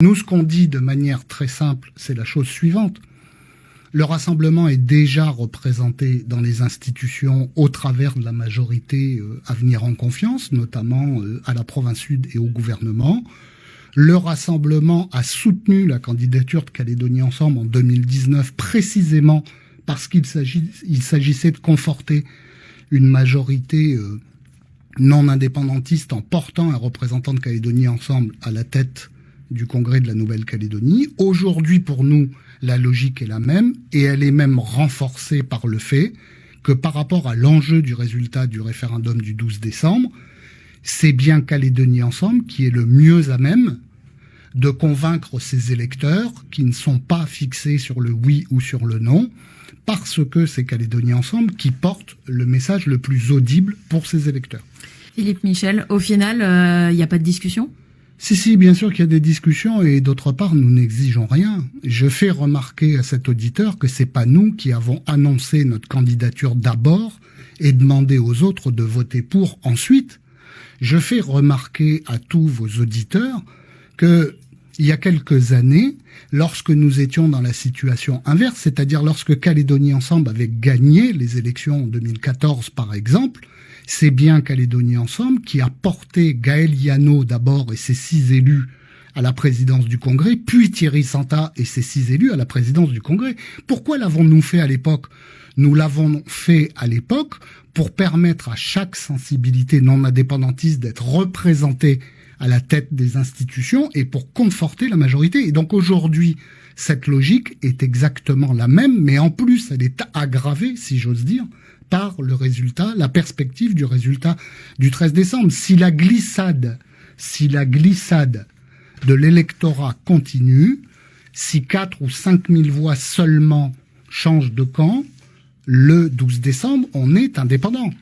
Nous, ce qu'on dit de manière très simple, c'est la chose suivante. Le Rassemblement est déjà représenté dans les institutions au travers de la majorité Avenir en Confiance, notamment à la province sud et au gouvernement. Le Rassemblement a soutenu la candidature de Calédonie Ensemble en 2019, précisément parce qu'il s'agissait de conforter une majorité non indépendantiste en portant un représentant de Calédonie Ensemble à la tête du Congrès de la Nouvelle-Calédonie. Aujourd'hui, pour nous, la logique est la même, et elle est même renforcée par le fait que par rapport à l'enjeu du résultat du référendum du 12 décembre, c'est bien Calédonie Ensemble qui est le mieux à même de convaincre ses électeurs qui ne sont pas fixés sur le oui ou sur le non, parce que c'est Calédonie Ensemble qui porte le message le plus audible pour ses électeurs. Philippe Michel, au final, il n'y a pas de discussion ? Si, bien sûr qu'il y a des discussions, et d'autre part, nous n'exigeons rien. Je fais remarquer à cet auditeur que c'est pas nous qui avons annoncé notre candidature d'abord et demandé aux autres de voter pour ensuite. Je fais remarquer à tous vos auditeurs que il y a quelques années, lorsque nous étions dans la situation inverse, c'est-à-dire lorsque Calédonie Ensemble avait gagné les élections en 2014 par exemple, c'est bien Calédonie Ensemble qui a porté Gaël Yano d'abord et ses 6 élus à la présidence du Congrès, puis Thierry Santa et ses 6 élus à la présidence du Congrès. Pourquoi l'avons-nous fait à l'époque ? Nous l'avons fait à l'époque pour permettre à chaque sensibilité non indépendantiste d'être représentée à la tête des institutions et pour conforter la majorité. Et donc aujourd'hui, cette logique est exactement la même, mais en plus, elle est aggravée, si j'ose dire, par le résultat, la perspective du résultat du 13 décembre. Si la glissade de l'électorat continue, si 4 ou 5 000 voix seulement changent de camp, le 12 décembre, on est indépendant.